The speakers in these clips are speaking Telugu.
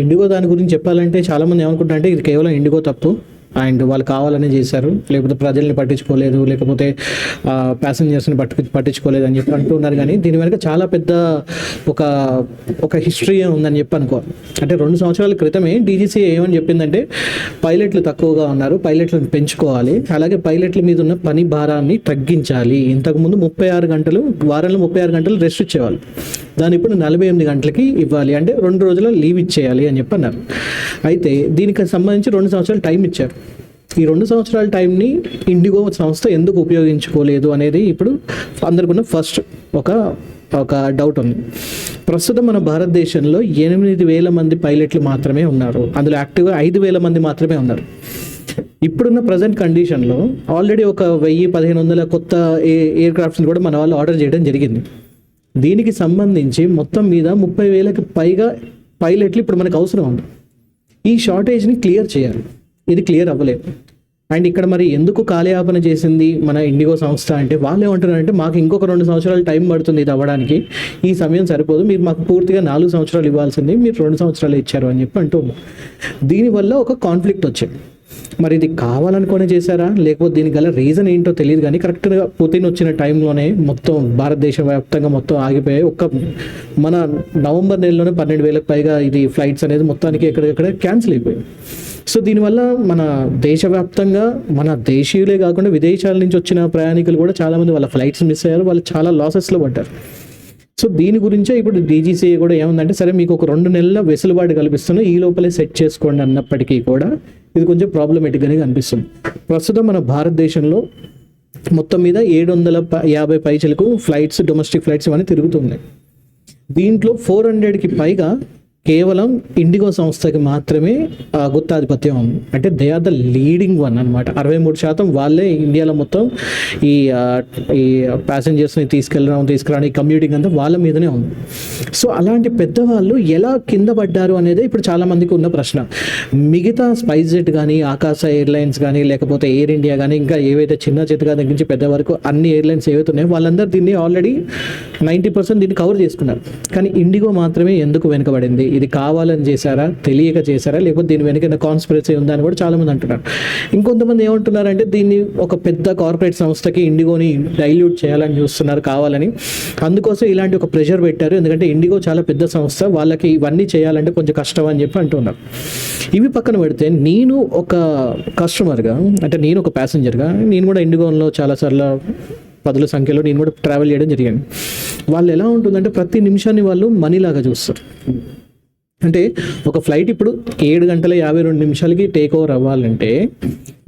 ఇండిగో దాని గురించి చెప్పాలంటే చాలామంది ఏమనుకుంటారు అంటే ఇది కేవలం ఇండిగో తప్పు అండ్ వాళ్ళు కావాలని చేశారు, లేకపోతే ప్రజల్ని పట్టించుకోలేదు, లేకపోతే ప్యాసింజర్స్ని పట్టించుకోలేదు అని చెప్పి అంటున్నారు. కానీ దీని వెనక చాలా పెద్ద ఒక ఒక హిస్టరీ ఉందని చెప్పి అనుకోవాలి. అంటే 2 సంవత్సరాల క్రితమే డీజీసీ ఏమని చెప్పిందంటే పైలట్లు తక్కువగా ఉన్నారు, పైలట్లను పెంచుకోవాలి, అలాగే పైలట్ల మీద ఉన్న పని భారాన్ని తగ్గించాలి. ఇంతకుముందు 36 గంటలు, వారంలో 36 గంటలు రెస్ట్ ఇచ్చేవాళ్ళు, దాని ఇప్పుడు 48 గంటలకి ఇవ్వాలి, అంటే 2 రోజుల లీవ్ ఇచ్చేయాలి అని చెప్పి అన్నారు. అయితే దీనికి సంబంధించి 2 సంవత్సరాలు టైం ఇచ్చారు. ఈ 2 సంవత్సరాల టైంని ఇండిగో సంస్థ ఎందుకు ఉపయోగించుకోలేదు అనేది ఇప్పుడు అందరికీ ఫస్ట్ ఒక డౌట్ ఉంది. ప్రస్తుతం మన భారతదేశంలో 8,000 మంది పైలట్లు మాత్రమే ఉన్నారు, అందులో యాక్టివ్గా 5,000 మంది మాత్రమే ఉన్నారు. ఇప్పుడున్న ప్రజెంట్ కండిషన్లో ఆల్రెడీ ఒక 1,000-1,500 కొత్త ఎయిర్ క్రాఫ్ట్స్ని కూడా మన వాళ్ళు ఆర్డర్ చేయడం జరిగింది. దీనికి సంబంధించి మొత్తం మీద 30,000కి పైగా పైలట్లు ఇప్పుడు మనకు అవసరం ఉంది. ఈ షార్టేజ్ని క్లియర్ చేయాలి, ఇది క్లియర్ అవ్వలేదు. అండ్ ఇక్కడ మరి ఎందుకు కాలయాపన చేసింది మన ఇండిగో సంస్థ అంటే వాళ్ళు ఏమంటున్నారంటే మాకు ఇంకొక 2 సంవత్సరాలు టైం పడుతుంది ఇది అవ్వడానికి, ఈ సమయం సరిపోదు, మీరు మాకు పూర్తిగా 4 సంవత్సరాలు ఇవ్వాల్సింది, మీరు 2 సంవత్సరాలు ఇచ్చారు అని చెప్పి అంటున్నారు. దీనివల్ల ఒక కాన్ఫ్లిక్ట్ వచ్చింది. మరి ఇది కావాలనుకునే చేశారా, లేకపోతే దీనికి గల రీజన్ ఏంటో తెలియదు. కానీ కరెక్ట్గా పుతిన్ వచ్చిన టైంలోనే మొత్తం భారతదేశ వ్యాప్తంగా మొత్తం ఆగిపోయాయి. మన నవంబర్ నెలలోనే 12,000కి పైగా ఇది ఫ్లైట్స్ అనేది మొత్తానికి ఎక్కడెక్కడ క్యాన్సిల్ అయిపోయాయి. సో దీనివల్ల మన దేశవ్యాప్తంగా మన దేశీయులే కాకుండా విదేశాల నుంచి వచ్చిన ప్రయాణికులు కూడా చాలామంది వాళ్ళ ఫ్లైట్స్ మిస్ అయ్యారు, వాళ్ళు చాలా లాసెస్లో పడ్డారు. సో దీని గురించే ఇప్పుడు డీజీసీ కూడా ఏముందంటే సరే మీకు ఒక 2 నెలల వెసులుబాటు కల్పిస్తున్నా, ఈ లోపలే సెట్ చేసుకోండి అన్నప్పటికీ కూడా ఇది కొంచెం ప్రాబ్లమేటిక్గానే కనిపిస్తుంది. ప్రస్తుతం మన భారతదేశంలో మొత్తం మీద 750 పైచలకు ఫ్లైట్స్, డొమెస్టిక్ ఫ్లైట్స్ ఇవన్నీ తిరుగుతున్నాయి. దీంట్లో 400కి పైగా కేవలం ఇండిగో సంస్థకి మాత్రమే గుత్తాధిపత్యం ఉంది. అంటే they are the leading one అనమాట. 63% వాళ్ళే ఇండియాలో మొత్తం ఈ ప్యాసింజర్స్ని తీసుకురావడం కమ్యూటింగ్ అంతా వాళ్ళ మీదనే ఉంది. సో అలాంటి పెద్దవాళ్ళు ఎలా కింద పడ్డారు అనేది ఇప్పుడు చాలామందికి ఉన్న ప్రశ్న. మిగతా స్పైస్ జెట్ కానీ, ఆకాశ ఎయిర్లైన్స్ కానీ, లేకపోతే ఎయిర్ ఇండియా కానీ, ఇంకా ఏవైతే చిన్న చితగా దగ్గర నుంచి పెద్ద వరకు అన్ని ఎయిర్లైన్స్ ఏవైతే ఉన్నాయో వాళ్ళందరూ దీన్ని ఆల్రెడీ 90% దీన్ని కవర్ చేసుకున్నారు. కానీ ఇండిగో మాత్రమే ఎందుకు వెనుకబడింది? ఇది కావాలని చేశారా, తెలియక చేశారా, లేకపోతే దీని వెనక కాన్స్పిరసీ ఉందా అని కూడా చాలామంది అంటున్నారు. ఇంకొంతమంది ఏమంటున్నారంటే దీన్ని ఒక పెద్ద కార్పొరేట్ సంస్థకి ఇండిగోని డైల్యూట్ చేయాలని చూస్తున్నారు కావాలని, అందుకోసం ఇలాంటి ఒక ప్రెషర్ పెట్టారు. ఎందుకంటే ఇండిగో చాలా పెద్ద సంస్థ, వాళ్ళకి ఇవన్నీ చేయాలంటే కొంచెం కష్టం అని చెప్పి అంటున్నారు. ఇవి పక్కన పెడితే నేను ఒక కస్టమర్గా, అంటే నేను ఒక ప్యాసింజర్గా, నేను కూడా ఇండిగోలో చాలాసార్లు 10ల సంఖ్యలో నేను కూడా ట్రావెల్ చేయడం జరిగింది. వాళ్ళు ఎలా ఉంటుందంటే ప్రతి నిమిషాన్ని వాళ్ళు మనీలాగా చూస్తారు. అంటే ఒక ఫ్లైట్ ఇప్పుడు 7:52 టేక్ ఓవర్ అవ్వాలంటే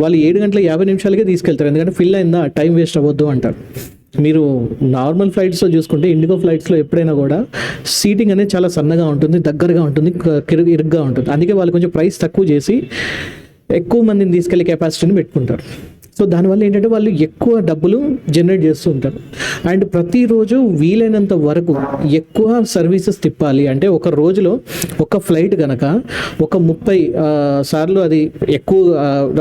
వాళ్ళు 7:50 తీసుకెళ్తారు, ఎందుకంటే ఫిల్ అయిందా, టైం వేస్ట్ అవ్వద్దు అంటారు. మీరు నార్మల్ ఫ్లైట్స్లో చూసుకుంటే ఇండిగో ఫ్లైట్స్లో ఎప్పుడైనా కూడా సీటింగ్ అనేది చాలా సన్నగా ఉంటుంది, దగ్గరగా ఉంటుంది, ఇరుగ్గా ఉంటుంది. అందుకే వాళ్ళు కొంచెం ప్రైస్ తక్కువ చేసి ఎక్కువ మందిని తీసుకెళ్లే కెపాసిటీని పెట్టుకుంటారు. సో దానివల్ల ఏంటంటే వాళ్ళు ఎక్కువ డబ్బులు జనరేట్ చేస్తూ ఉంటారు. అండ్ ప్రతిరోజు వీలైనంత వరకు ఎక్కువ సర్వీసెస్ తిప్పాలి. అంటే ఒక రోజులో ఒక ఫ్లైట్ కనుక ఒక 30 సార్లు అది ఎక్కువ,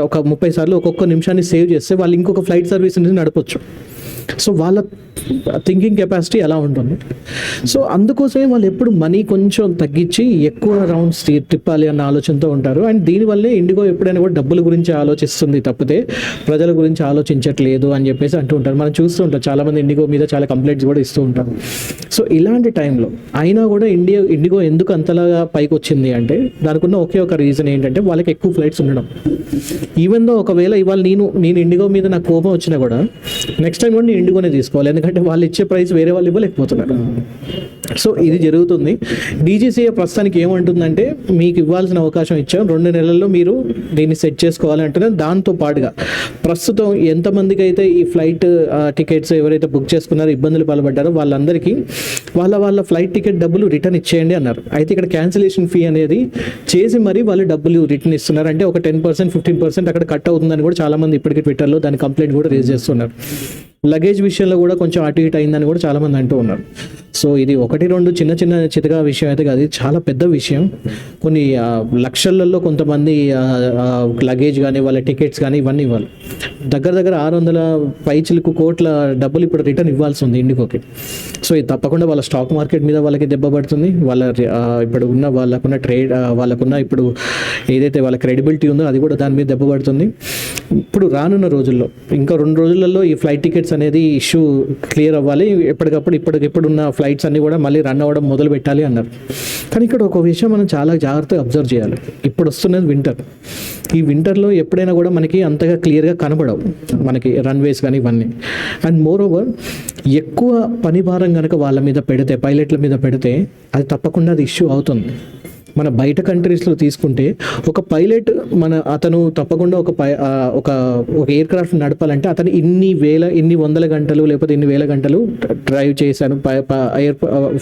ఒక 30 సార్లు ఒక్కొక్క నిమిషాన్ని సేవ్ చేస్తే వాళ్ళు ఇంకొక ఫ్లైట్ సర్వీస్ అనేది నడపచ్చు. సో వాళ్ళ థింకింగ్ కెపాసిటీ ఎలా ఉంటుంది. సో అందుకోసమే వాళ్ళు ఎప్పుడు మనీ కొంచెం తగ్గించి ఎక్కువ రౌండ్స్ తిప్పాలి అన్న ఆలోచనతో ఉంటారు. అండ్ దీనివల్లే ఇండిగో ఎప్పుడైనా కూడా డబ్బుల గురించి ఆలోచిస్తుంది తప్పితే ప్రజల గురించి ఆలోచించట్లేదు అని చెప్పేసి అంటూ ఉంటారు. మనం చూస్తూ ఉంటాం చాలామంది ఇండిగో మీద చాలా కంప్లైంట్స్ కూడా ఇస్తూ ఉంటారు. సో ఇలాంటి టైంలో అయినా కూడా ఇండిగో ఎందుకు అంతలాగా పైకి వచ్చింది అంటే దానికి ఉన్న ఒకే ఒక రీజన్ ఏంటంటే వాళ్ళకి ఎక్కువ ఫ్లైట్స్ ఉండడం. ఈవెన్ దో ఒకవేళ ఇవాళ నేను ఇండిగో మీద నాకు కోపం వచ్చినా కూడా నెక్స్ట్ టైం కూడా నేను ఇండిగోనే తీసుకోవాలి, ఎందుకంటే వాళ్ళు ఇచ్చే ప్రైస్ వేరే వాళ్ళు ఇవ్వలేకపోతున్నారు. సో ఇది జరుగుతుంది. డీజీసీఏ ప్రస్తుతానికి ఏమంటుందంటే మీకు ఇవ్వాల్సిన అవకాశం ఇచ్చాం, 2 నెలల్లో మీరు దీన్ని సెట్ చేసుకోవాలి అంటున్నారు. దాంతో పాటుగా ప్రస్తుతం ఎంతమందికి అయితే ఈ ఫ్లైట్ టికెట్స్ ఎవరైతే బుక్ చేసుకున్నారో, ఇబ్బందులు పాల్పడ్డారో వాళ్ళందరికీ వాళ్ళ ఫ్లైట్ టికెట్ డబ్బులు రిటర్న్ ఇచ్చేయండి అన్నారు. అయితే ఇక్కడ క్యాన్సిలేషన్ ఫీ అనేది చేసి మరీ వాళ్ళు డబ్బులు రిటర్న్ ఇస్తున్నారు. అంటే ఒక 10%, 15% అక్కడ కట్ అవుతుందని కూడా చాలామంది ఇప్పటికీ ట్విట్టర్లో దాని కంప్లైంట్ కూడా రేజ్ చేస్తున్నారు. లగేజ్ విషయంలో కూడా కొంచెం అటు ఇటు అయిందని కూడా చాలామంది అంటూ ఉన్నారు. సో ఇది ఒకటి రెండు చిన్న చిన్న చితగా విషయం అయితే కాదు, ఇది చాలా పెద్ద విషయం. కొన్ని లక్షలలో కొంతమంది లగేజ్ కానీ వాళ్ళ టికెట్స్ కానీ ఇవన్నీ ఇవ్వాలి. దగ్గర దగ్గర 600 పైచిలకు కోట్ల డబ్బులు ఇప్పుడు రిటర్న్ ఇవ్వాల్సి ఉంది ఇండిగోకి. సో ఇది తప్పకుండా వాళ్ళ స్టాక్ మార్కెట్ మీద వాళ్ళకి దెబ్బ పడుతుంది. వాళ్ళ ఇప్పుడు ఉన్న వాళ్ళకున్న ట్రేడ్ వాళ్ళకున్న ఇప్పుడు ఏదైతే వాళ్ళ క్రెడిబిలిటీ ఉందో అది కూడా దాని మీద దెబ్బ పడుతుంది. ఇప్పుడు రానున్న రోజుల్లో ఇంకా 2 రోజులలో ఈ ఫ్లైట్ టికెట్స్ అనేది ఇష్యూ క్లియర్ అవ్వాలి. ఎప్పటికప్పుడు ఇప్పుడున్న ఫ్లైట్స్ అన్నీ కూడా మళ్ళీ రన్ అవ్వడం మొదలు పెట్టాలి అన్నారు. కానీ ఇక్కడ ఒక విషయం మనం చాలా జాగ్రత్తగా అబ్జర్వ్ చేయాలి. ఇప్పుడు వస్తున్నది వింటర్. ఈ వింటర్లో ఎప్పుడైనా కూడా మనకి అంతగా క్లియర్గా కనబడవు మనకి రన్వేస్ కానీ ఇవన్నీ. అండ్ మోర్ ఓవర్ ఎక్కువ పని భారం కనుక వాళ్ళ మీద పెడితే, పైలట్ల మీద పెడితే అది తప్పకుండా అది ఇష్యూ అవుతుంది. మన బయట కంట్రీస్లో తీసుకుంటే ఒక పైలట్ అతను తప్పకుండా ఒక ఎయిర్ క్రాఫ్ట్ నడపాలంటే అతను ఇన్ని వందల గంటలు లేకపోతే ఇన్ని వేల గంటలు డ్రైవ్ చేశాను,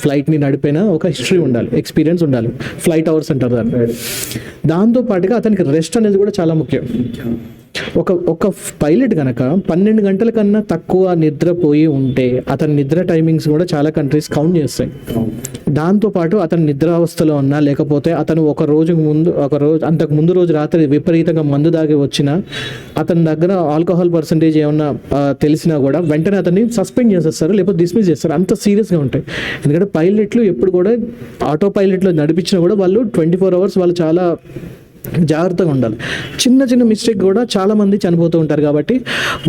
ఫ్లైట్ని నడిపిన ఒక హిస్టరీ ఉండాలి, ఎక్స్పీరియన్స్ ఉండాలి, ఫ్లైట్ అవర్స్ అంటారు దాన్ని. దాంతోపాటుగా అతనికి రెస్ట్ అనేది కూడా చాలా ముఖ్యం. ఒక పైలట్ కనుక 12 గంటల కన్నా తక్కువ నిద్రపోయి ఉంటే అతని నిద్ర టైమింగ్స్ కూడా చాలా కంట్రీస్ కౌంట్ చేస్తాయి. దాంతోపాటు అతను నిద్రావస్థలో ఉన్నా లేకపోతే అతను ఒక రోజు అంతకు ముందు రోజు రాత్రి విపరీతంగా మందు దాగి వచ్చినా అతని దగ్గర ఆల్కహాల్ పర్సంటేజ్ ఏమన్నా తెలిసినా కూడా వెంటనే అతన్ని సస్పెండ్ చేసేస్తారు, లేకపోతే డిస్మిస్ చేస్తారు. అంత సీరియస్గా ఉంటాయి. ఎందుకంటే పైలట్లు ఎప్పుడు కూడా ఆటో పైలట్లో నడిపించినా కూడా వాళ్ళు 24 అవర్స్ వాళ్ళు చాలా జాగ్రత్తగా ఉండాలి. చిన్న చిన్న మిస్టేక్ కూడా చాలా మంది చనిపోతూ ఉంటారు. కాబట్టి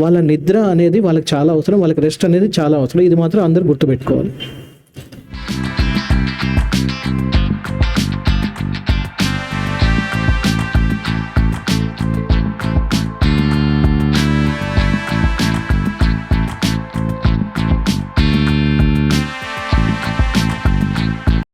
వాళ్ళ నిద్ర అనేది వాళ్ళకి చాలా అవసరం, వాళ్ళకి రెస్ట్ అనేది చాలా అవసరం. ఇది మాత్రం అందరూ గుర్తుపెట్టుకోవాలి.